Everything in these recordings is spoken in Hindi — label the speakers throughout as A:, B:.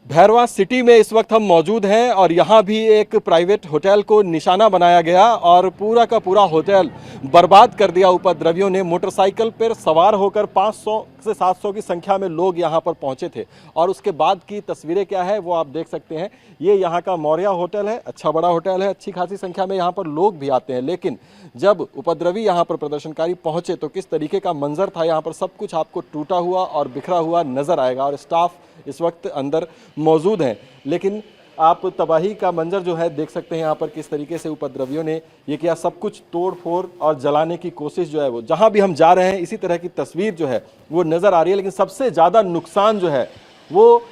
A: भैरवा सिटी में इस वक्त हम मौजूद हैं और यहाँ भी एक प्राइवेट होटल को निशाना बनाया गया और पूरा का पूरा होटल बर्बाद कर दिया उपद्रवियों ने। मोटरसाइकिल पर सवार होकर 500 से 700 की संख्या में लोग यहाँ पर पहुँचे थे और उसके बाद की तस्वीरें क्या है वो आप देख सकते हैं। ये यहाँ का मौर्य होटल है, अच्छा बड़ा होटल है, अच्छी खासी संख्या में यहाँ पर लोग भी आते हैं। लेकिन जब उपद्रवी यहाँ पर प्रदर्शनकारी पहुँचे तो किस तरीके का मंजर था, यहाँ पर सब कुछ आपको टूटा हुआ और बिखरा हुआ नजर आएगा और स्टाफ इस वक्त अंदर मौजूद हैं। लेकिन आप तबाही का मंजर जो है देख सकते हैं यहाँ पर किस तरीके से उपद्रवियों ने ये किया। सब कुछ तोड़ फोड़ और जलाने की कोशिश जो है वो जहाँ भी हम जा रहे हैं इसी तरह की तस्वीर जो है वो नज़र आ रही है। लेकिन सबसे ज़्यादा नुकसान जो है वो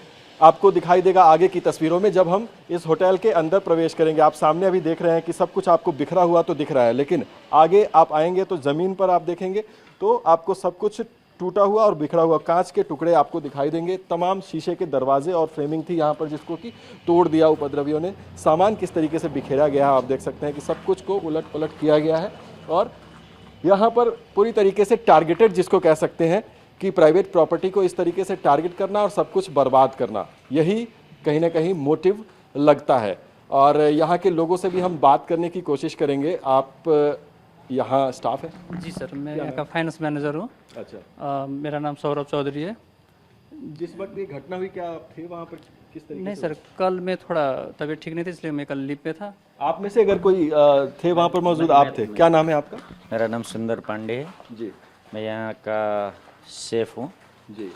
A: आपको दिखाई देगा आगे की तस्वीरों में जब हम इस होटल के अंदर प्रवेश करेंगे। आप सामने अभी देख रहे हैं कि सब कुछ आपको बिखरा हुआ तो दिख रहा है, लेकिन आगे आप आएंगे तो ज़मीन पर आप देखेंगे तो आपको सब कुछ टूटा हुआ और बिखरा हुआ कांच के टुकड़े आपको दिखाई देंगे। तमाम शीशे के दरवाजे और फ्रेमिंग थी यहाँ पर जिसको कि तोड़ दिया उपद्रवियों ने। सामान किस तरीके से बिखेरा गया है आप देख सकते हैं कि सब कुछ को उलट पलट किया गया है और यहाँ पर पूरी तरीके से टारगेटेड जिसको कह सकते हैं कि प्राइवेट प्रॉपर्टी को इस तरीके से टारगेट करना और सब कुछ बर्बाद करना, यही कहीं ना कहीं मोटिव लगता है। और यहाँ के लोगों से भी हम बात करने की कोशिश करेंगे। आप यहाँ स्टाफ है?
B: जी सर, मैं यहाँ का फाइनेंस मैनेजर हूँ।
A: अच्छा।
B: मेरा नाम सौरभ चौधरी है।
A: जिस वक्त ये घटना हुई क्या आप थे वहाँ पर? किस तरीके
B: नहीं
A: से?
B: सर, कल मैं थोड़ा तबीयत ठीक नहीं थी इसलिए मैं कल लीव पे था।
A: आप में से अगर कोई थे वहाँ पर मौजूद? आप थे। क्या नाम है आपका?
C: मेरा नाम सुंदर पांडे है
A: जी
C: मैं यहाँ का शेफ हूँ।
A: जी।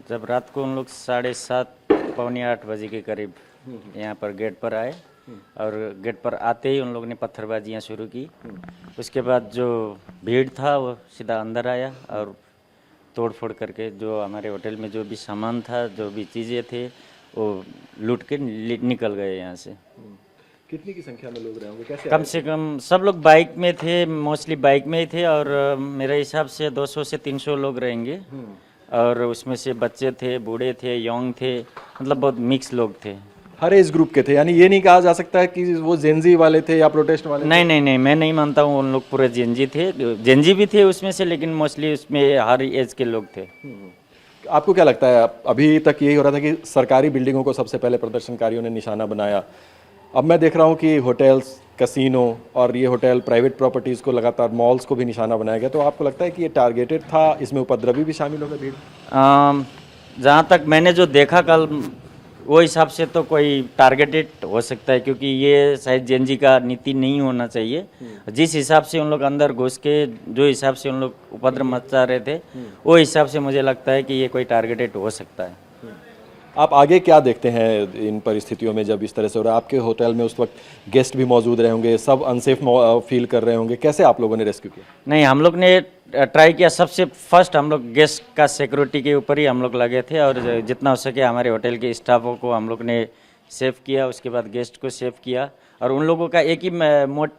C: जब रात को उन लोग 7:30 पौने 8 बजे के करीब यहाँ पर गेट पर आए और गेट पर आते ही उन लोगों ने पत्थरबाजियाँ शुरू की। उसके बाद जो भीड़ था वो सीधा अंदर आया और तोड़ फोड़ करके जो हमारे होटल में जो भी सामान था, जो भी चीज़ें थे वो लूट के निकल गए यहाँ से।
A: कितनी की संख्या में लोग रहे होंगे? कैसे
C: कम से कम सब लोग बाइक में थे, मोस्टली बाइक में ही थे और मेरे हिसाब से 200 से 300 लोग रहेंगे और उसमें से बच्चे थे, बूढ़े थे, यंग थे, मतलब बहुत मिक्स लोग थे।
A: हर एज ग्रुप के थे? यानी ये नहीं कहा जा सकता है कि वो जेनजी वाले थे या प्रोटेस्ट वाले?
C: नहीं नहीं नहीं, मैं नहीं मानता हूँ उन लोग पूरे जेनजी थे। जेनजी भी थे उसमें से, लेकिन मोस्टली उसमें हर एज के लोग थे।
A: आपको क्या लगता है? अभी तक यही हो रहा था कि सरकारी बिल्डिंगों को सबसे पहले प्रदर्शनकारियों ने निशाना बनाया। अब मैं देख रहा हूँ कि होटल्स, कैसीनो और ये होटल प्राइवेट प्रॉपर्टीज़ को लगातार, मॉल्स को भी निशाना बनाया गया। तो आपको लगता है कि ये टारगेटेड था, इसमें उपद्रवी भी शामिल हो गए भीड़?
C: जहाँ तक मैंने जो देखा कल, वो हिसाब से तो कोई टारगेटेड हो सकता है, क्योंकि ये शायद जेनजी का नीति नहीं होना चाहिए। जिस हिसाब से उन लोग अंदर घुस के जो हिसाब से उन लोग उपद्रव मचा रहे थे, वो हिसाब से मुझे लगता है कि ये कोई टारगेटेड हो सकता है।
A: आप आगे क्या देखते हैं इन परिस्थितियों में जब इस तरह से हो रहा है? आपके होटल में उस वक्त गेस्ट भी मौजूद रहे होंगे, सब अनसेफ फील कर रहे होंगे, कैसे आप लोगों ने रेस्क्यू किया?
C: नहीं, हम लोग ने ट्राई किया। सबसे फर्स्ट हम लोग गेस्ट का सिक्योरिटी के ऊपर ही हम लोग लगे थे और जितना हो सके हमारे होटल के स्टाफों को हम लोग ने सेव किया। उसके बाद गेस्ट को सेव किया और उन लोगों का एक ही मोड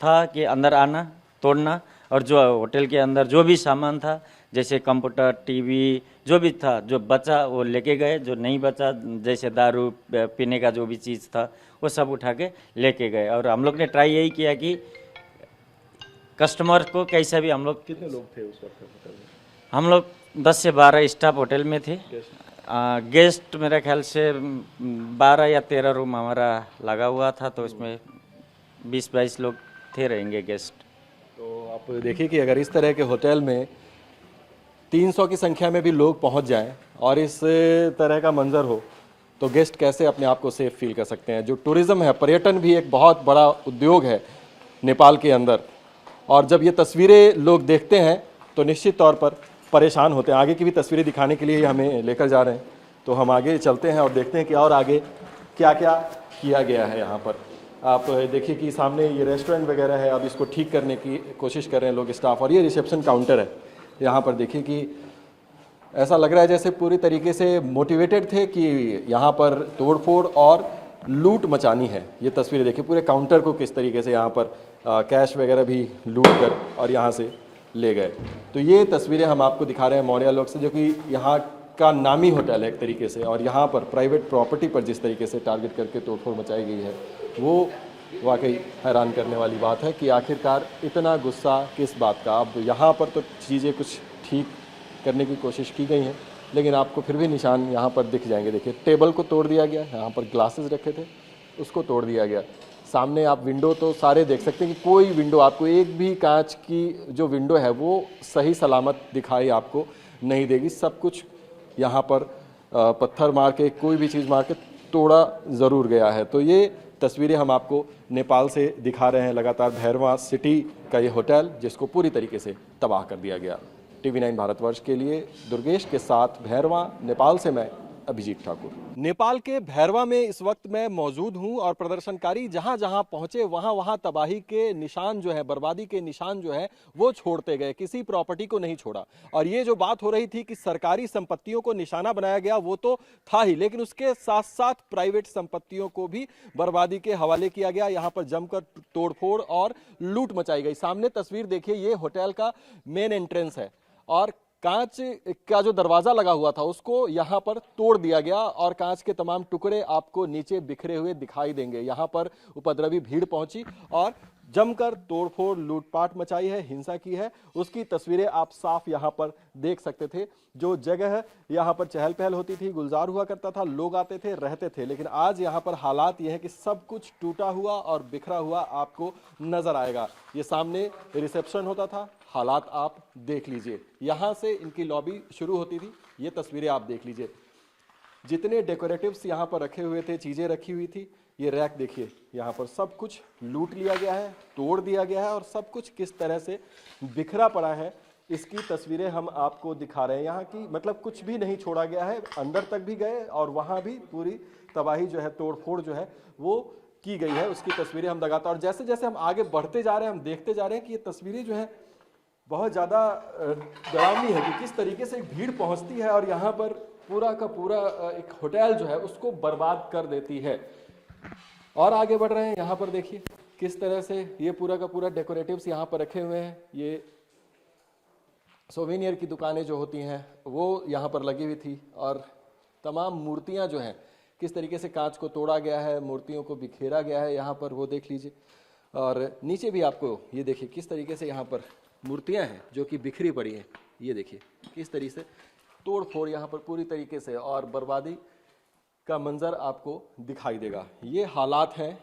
C: था कि अंदर आना, तोड़ना और जो होटल के अंदर जो भी सामान था, जैसे कंप्यूटर, टीवी, जो भी था, जो बचा वो लेके गए, जो नहीं बचा जैसे दारू पीने का जो भी चीज़ था वो सब उठा के लेके गए। और हम लोग ने ट्राई यही किया कि कस्टमर को कैसा भी हम लोग।
A: कितने लोग थे उस वक्त होटल में?
C: हम लोग 10 से 12 स्टाफ होटल में थे। गेस्ट मेरे ख्याल से 12 या 13 रूम हमारा लगा हुआ था, तो उसमें 20-22 लोग थे रहेंगे गेस्ट।
A: तो आप देखिए कि अगर इस तरह के होटल में 300 की संख्या में भी लोग पहुंच जाएं और इस तरह का मंजर हो तो गेस्ट कैसे अपने आप को सेफ फील कर सकते हैं? जो टूरिज़्म है, पर्यटन भी एक बहुत बड़ा उद्योग है नेपाल के अंदर, और जब ये तस्वीरें लोग देखते हैं तो निश्चित तौर पर परेशान होते हैं। आगे की भी तस्वीरें दिखाने के लिए हमें लेकर जा रहे हैं, तो हम आगे चलते हैं और देखते हैं कि और आगे क्या क्या किया गया है यहाँ पर। आप देखिए कि सामने ये रेस्टोरेंट वगैरह है, अब इसको ठीक करने की कोशिश कर रहे हैं लोग, स्टाफ। और ये रिसेप्शन काउंटर है, यहाँ पर देखिए कि ऐसा लग रहा है जैसे पूरी तरीके से मोटिवेटेड थे कि यहाँ पर तोड़फोड़ और लूट मचानी है। ये तस्वीरें देखिए, पूरे काउंटर को किस तरीके से यहाँ पर कैश वगैरह भी लूट कर और यहाँ से ले गए। तो ये तस्वीरें हम आपको दिखा रहे हैं मौर्य लोग से, जो कि यहाँ का नामी होटल है एक तरीके से, और यहाँ पर प्राइवेट प्रॉपर्टी पर जिस तरीके से टारगेट करके तोड़फोड़ मचाई गई है वो वाकई हैरान करने वाली बात है कि आखिरकार इतना गुस्सा किस बात का। अब यहाँ पर तो चीज़ें कुछ ठीक करने की कोशिश की गई हैं, लेकिन आपको फिर भी निशान यहाँ पर दिख जाएंगे। देखिए टेबल को तोड़ दिया गया, यहाँ पर ग्लासेस रखे थे उसको तोड़ दिया गया। सामने आप विंडो तो सारे देख सकते हैं कि कोई विंडो, आपको एक भी कांच की जो विंडो है वो सही सलामत दिखाई आपको नहीं देगी। सब कुछ यहाँ पर पत्थर मार के, कोई भी चीज़ मार के तोड़ा ज़रूर गया है। तो ये तस्वीरें हम आपको नेपाल से दिखा रहे हैं लगातार। भैरवा सिटी का ये होटल जिसको पूरी तरीके से तबाह कर दिया गया। TV9 भारतवर्ष के लिए दुर्गेश के साथ भैरवा नेपाल से मैं अभिजीत ठाकुर। नेपाल के भैरवा में इस वक्त मैं मौजूद हूं और प्रदर्शनकारी जहां जहां पहुंचे वहां वहां तबाही के निशान जो है, बर्बादी के निशान जो है वो छोड़ते गए, किसी प्रॉपर्टी को नहीं छोड़ा। और ये जो बात हो रही थी कि सरकारी संपत्तियों को निशाना बनाया गया वो तो था ही, लेकिन उसके साथ साथ प्राइवेट संपत्तियों को भी बर्बादी के हवाले किया गया। यहाँ पर जमकर तोड़फोड़ और लूट मचाई गई। सामने तस्वीर देखिए, ये होटल का मेन एंट्रेंस है और कांच का जो दरवाजा लगा हुआ था उसको यहां पर तोड़ दिया गया और कांच के तमाम टुकड़े आपको नीचे बिखरे हुए दिखाई देंगे। यहां पर उपद्रवी भीड़ पहुंची और जमकर तोड़फोड़ लूटपाट मचाई है, हिंसा की है। उसकी तस्वीरें आप साफ यहां पर देख सकते थे। जो जगह यहां पर चहल पहल होती थी, गुलजार हुआ करता था, लोग आते थे, रहते थे, लेकिन आज यहां पर हालात यह है कि सब कुछ टूटा हुआ और बिखरा हुआ आपको नजर आएगा। ये सामने रिसेप्शन होता था, हालात आप देख लीजिए। यहां से इनकी लॉबी शुरू होती थी, ये तस्वीरें आप देख लीजिए। जितने डेकोरेटिव्स यहाँ पर रखे हुए थे, चीजें रखी हुई थी, ये रैक देखिए, यहाँ पर सब कुछ लूट लिया गया है, तोड़ दिया गया है और सब कुछ किस तरह से बिखरा पड़ा है इसकी तस्वीरें हम आपको दिखा रहे हैं। यहाँ की मतलब कुछ भी नहीं छोड़ा गया है, अंदर तक भी गए और वहाँ भी पूरी तबाही जो है, तोड़फोड़ जो है वो की गई है, उसकी तस्वीरें हम लगातार। और जैसे जैसे हम आगे बढ़ते जा रहे हैं हम देखते जा रहे हैं कि ये तस्वीरें जो है बहुत ज़्यादा डरावनी है कि किस तरीके से भीड़ पहुँचती है और यहाँ पर पूरा का पूरा एक होटल जो है उसको बर्बाद कर देती है। और आगे बढ़ रहे हैं, यहाँ पर देखिए किस तरह से ये पूरा का पूरा डेकोरेटिव्स यहाँ पर रखे हुए हैं। ये सोवेनियर की दुकानें जो होती हैं वो यहाँ पर लगी हुई थी और तमाम मूर्तियाँ जो हैं किस तरीके से कांच को तोड़ा गया है, मूर्तियों को बिखेरा गया है यहाँ पर, वो देख लीजिए। और नीचे भी आपको ये देखिए किस तरीके से यहाँ पर मूर्तियाँ हैं जो कि बिखरी पड़ी हैं। ये देखिए किस तरीके से तोड़ फोड़ यहाँ पर पूरी तरीके से और बर्बादी का मंजर आपको दिखाई देगा। ये हालात हैं।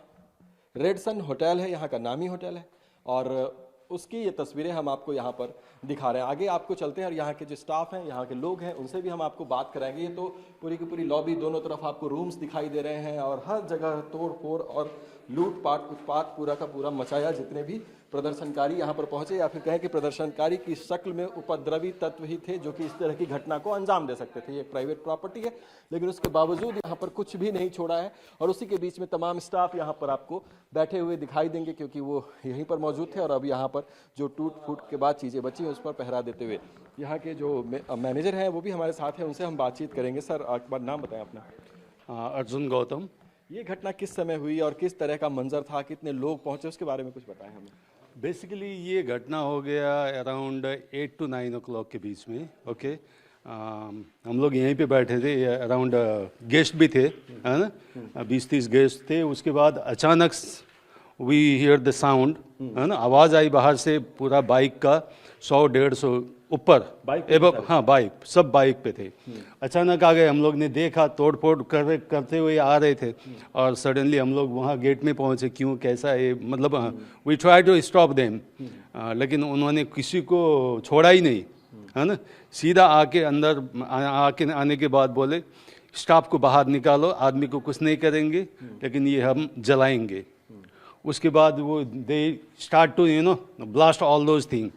A: रेडसन होटल है, यहाँ का नामी होटल है और उसकी ये तस्वीरें हम आपको यहाँ पर दिखा रहे हैं। आगे आपको चलते हैं और यहाँ के जो स्टाफ हैं, यहाँ के लोग हैं, उनसे भी हम आपको बात कराएंगे। ये तो पूरी की पूरी लॉबी, दोनों तरफ आपको रूम्स दिखाई दे रहे हैं और हर जगह तोड़ फोड़ और लूटपाट उत्पात पूरा का पूरा मचाया। जितने भी प्रदर्शनकारी यहाँ पर पहुंचे या फिर कहें कि प्रदर्शनकारी की शक्ल में उपद्रवी तत्व ही थे जो कि इस तरह की घटना को अंजाम दे सकते थे। ये एक प्राइवेट प्रॉपर्टी है लेकिन उसके बावजूद यहाँ पर कुछ भी नहीं छोड़ा है और उसी के बीच में तमाम स्टाफ यहाँ पर आपको बैठे हुए दिखाई देंगे क्योंकि वो यहीं पर मौजूद थे और अब यहाँ पर जो टूट फूट के बाद चीज़ें बची हैं उस पर पहरा देते हुए यहाँ के जो मैनेजर हैं वो भी हमारे साथ हैं, उनसे हम बातचीत करेंगे। सर एक बार नाम बताएं अपना।
D: अर्जुन गौतम।
A: ये घटना किस समय हुई और किस तरह का मंजर था, कितने लोग पहुंचे, उसके बारे में कुछ बताएं हमें।
D: बेसिकली ये घटना हो गया अराउंड 8 to 9 o'clock के बीच में। ओके, हम लोग यहीं पे बैठे थे, अराउंड गेस्ट भी थे, है ना, 20-30 गेस्ट थे। उसके बाद अचानक वी हियर द साउंड, है ना, आवाज़ आई बाहर से, पूरा बाइक का 100-150 ऊपर, हाँ बाइक, सब बाइक पे थे। अचानक आ गए, हम लोग ने देखा, तोड़ फोड़ करते हुए आ रहे थे और सडनली हम लोग वहाँ गेट में पहुँचे। क्यों, कैसा है, मतलब we try to stop them, लेकिन उन्होंने किसी को छोड़ा ही नहीं, है ना। सीधा आके अंदर आने के बाद बोले स्टाफ को बाहर निकालो, आदमी को कुछ नहीं करेंगे लेकिन ये हम जलाएंगे। उसके बाद वो they start to blast all those thing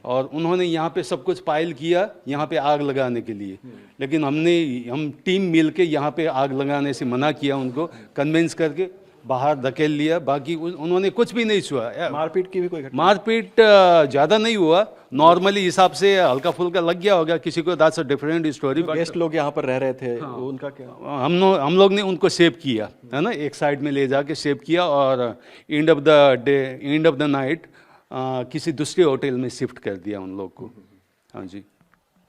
D: और उन्होंने यहाँ पे सब कुछ पाइल किया यहाँ पे आग लगाने के लिए, लेकिन हम टीम मिल के यहाँ पे आग लगाने से मना किया, उनको कन्विंस करके बाहर धकेल लिया। बाकी उन्होंने कुछ भी नहीं छुआ।
A: मारपीट की भी कोई घटना?
D: मारपीट ज़्यादा नहीं हुआ, नॉर्मली हिसाब से हल्का फुल्का लग गया होगा किसी को, that's a different story.
A: Guest लोग यहाँ पर रह रहे थे, उनका क्या?
D: हम लोग ने उनको सेव किया, है ना, एक साइड में ले जाके सेव किया और एंड ऑफ द नाइट किसी दूसरे होटल में शिफ्ट कर दिया उन लोग को। हाँ जी।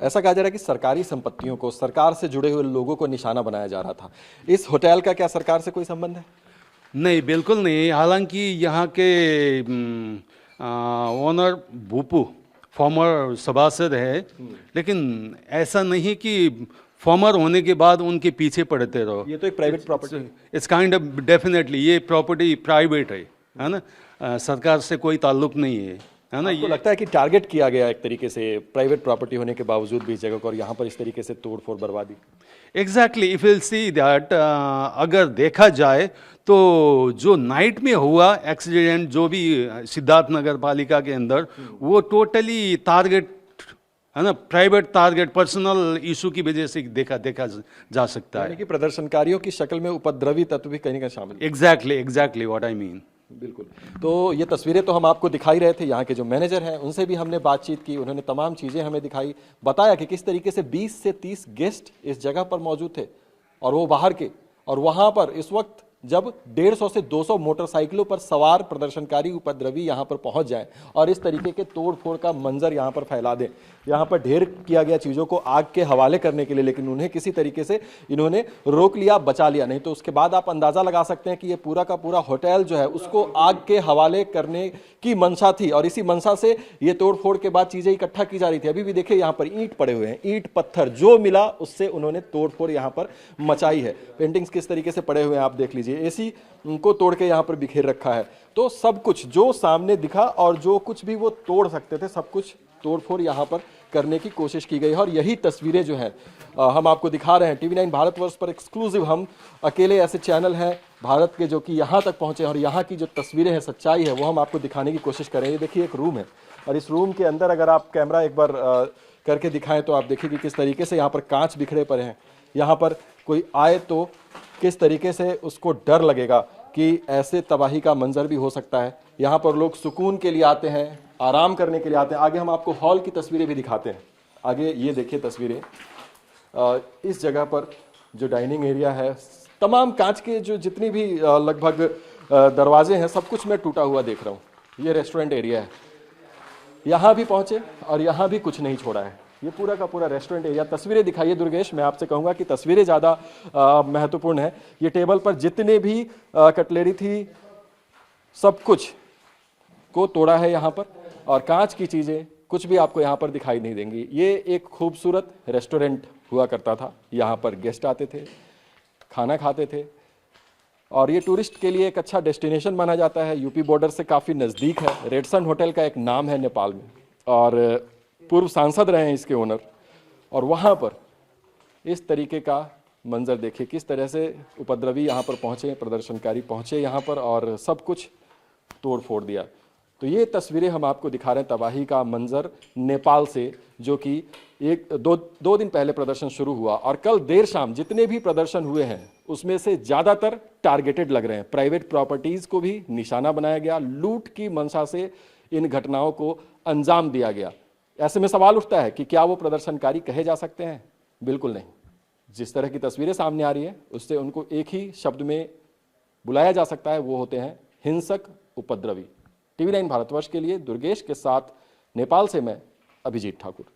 A: ऐसा कहा जा रहा है कि सरकारी संपत्तियों को, सरकार से जुड़े हुए लोगों को निशाना बनाया जा रहा था। इस होटल का क्या सरकार से कोई संबंध है?
D: नहीं, बिल्कुल नहीं। हालांकि यहाँ के ओनर भूपू फॉर्मर सभासद है, लेकिन ऐसा नहीं कि फॉर्मर होने के बाद उनके पीछे पड़ते रहो।
A: ये तो एक प्राइवेट प्रॉपर्टी है।
D: इट्स काइंड ऑफ डेफिनेटली ये प्रॉपर्टी प्राइवेट है ना, सरकार से कोई ताल्लुक नहीं है ना।
A: आपको लगता है कि टारगेट किया गया एक तरीके से प्राइवेट प्रॉपर्टी होने के बावजूद भी इस जगह को, और यहाँ पर इस तरीके से तोड़ फोड़ बर्बादी?
D: Exactly, if will see that, अगर देखा जाए तो जो नाइट में हुआ एक्सीडेंट जो भी सिद्धार्थ नगर पालिका के अंदर, वो टोटली टारगेट है ना, प्राइवेट टारगेट पर्सनल इशू की वजह से देखा जा सकता
A: यानी
D: है।
A: कि प्रदर्शनकारियों की शक्ल में उपद्रवी तत्व भी कहीं ना कहीं शामिल है।
D: Exactly what I mean.
A: बिल्कुल। तो ये तस्वीरें तो हम आपको दिखाई रहे थे, यहाँ के जो मैनेजर हैं उनसे भी हमने बातचीत की, उन्होंने तमाम चीज़ें हमें दिखाई, बताया कि किस तरीके से 20 से 30 गेस्ट इस जगह पर मौजूद थे और वो बाहर के, और वहाँ पर इस वक्त जब 150 से 200 मोटरसाइकिलों पर सवार प्रदर्शनकारी उपद्रवी यहाँ पर पहुँच जाएं और इस तरीके के तोड़ फोड़ का मंजर यहाँ पर फैला दें, यहाँ पर ढेर किया गया चीज़ों को आग के हवाले करने के लिए, लेकिन उन्हें किसी तरीके से इन्होंने रोक लिया, बचा लिया। नहीं तो उसके बाद आप अंदाज़ा लगा सकते हैं कि ये पूरा का पूरा होटल जो है उसको आग के हवाले करने की मंशा थी, और इसी मंशा से ये तोड़ फोड़ के बाद चीज़ें इकट्ठा की जा रही थी। अभी भी देखिए यहाँ पर ईंट पड़े हुए हैं, ईंट पत्थर जो मिला उससे उन्होंने तोड़ फोड़ यहाँ पर मचाई है। पेंटिंग्स किस तरीके से पड़े हुए हैं आप देख लीजिए, एसी को तोड़ के यहाँ पर बिखेर रखा है। तो सब कुछ जो सामने दिखा और जो कुछ भी वो तोड़ सकते थे, सब कुछ तोड़ फोड़ यहाँ पर करने की कोशिश की गई है। और यही तस्वीरें जो हैं हम आपको दिखा रहे हैं TV9 भारतवर्ष पर एक्सक्लूसिव। हम अकेले ऐसे चैनल हैं भारत के जो कि यहाँ तक पहुँचे, और यहाँ की जो तस्वीरें हैं, सच्चाई है, वो हम आपको दिखाने की कोशिश करें। ये देखिए एक रूम है, और इस रूम के अंदर अगर आप कैमरा एक बार करके दिखाएं तो आप देखिए कि किस तरीके से यहाँ पर कांच बिखरे पड़े हैं। यहाँ पर कोई आए तो किस तरीके से उसको डर लगेगा कि ऐसे तबाही का मंजर भी हो सकता है। यहाँ पर लोग सुकून के लिए आते हैं, आराम करने के लिए आते हैं। आगे हम आपको हॉल की तस्वीरें भी दिखाते हैं। आगे ये देखिए तस्वीरें, इस जगह पर जो डाइनिंग एरिया है, तमाम कांच के जो जितनी भी लगभग दरवाजे हैं, सब कुछ मैं टूटा हुआ देख रहा हूँ। ये रेस्टोरेंट एरिया है, यहाँ भी पहुँचे और यहाँ भी कुछ नहीं छोड़ा है। ये पूरा का पूरा रेस्टोरेंट एरिया। तस्वीरें दिखाइए दुर्गेश, मैं आपसे कहूँगा कि तस्वीरें ज़्यादा महत्वपूर्ण है। ये टेबल पर जितने भी कटलेरी थी, सब कुछ को तोड़ा है यहाँ पर, और कांच की चीज़ें कुछ भी आपको यहाँ पर दिखाई नहीं देंगी। ये एक खूबसूरत रेस्टोरेंट हुआ करता था, यहाँ पर गेस्ट आते थे, खाना खाते थे, और ये टूरिस्ट के लिए एक अच्छा डेस्टिनेशन माना जाता है। यूपी बॉर्डर से काफ़ी नज़दीक है। रेडसन होटल का एक नाम है नेपाल में, और पूर्व सांसद रहे हैं इसके ओनर। और वहाँ पर इस तरीके का मंजर देखिए, किस तरह से उपद्रवी यहाँ पर पहुँचे, प्रदर्शनकारी पहुँचे यहाँ पर और सब कुछ तोड़ फोड़ दिया। तो ये तस्वीरें हम आपको दिखा रहे हैं तबाही का मंजर नेपाल से, जो कि दो दिन पहले प्रदर्शन शुरू हुआ, और कल देर शाम जितने भी प्रदर्शन हुए हैं उसमें से ज़्यादातर टारगेटेड लग रहे हैं। प्राइवेट प्रॉपर्टीज़ को भी निशाना बनाया गया, लूट की मंशा से इन घटनाओं को अंजाम दिया गया। ऐसे में सवाल उठता है कि क्या वो प्रदर्शनकारी कहे जा सकते हैं? बिल्कुल नहीं। जिस तरह की तस्वीरें सामने आ रही है उससे उनको एक ही शब्द में बुलाया जा सकता है, वो होते हैं हिंसक उपद्रवी। TV9 भारतवर्ष के लिए दुर्गेश के साथ नेपाल से मैं अभिजीत ठाकुर।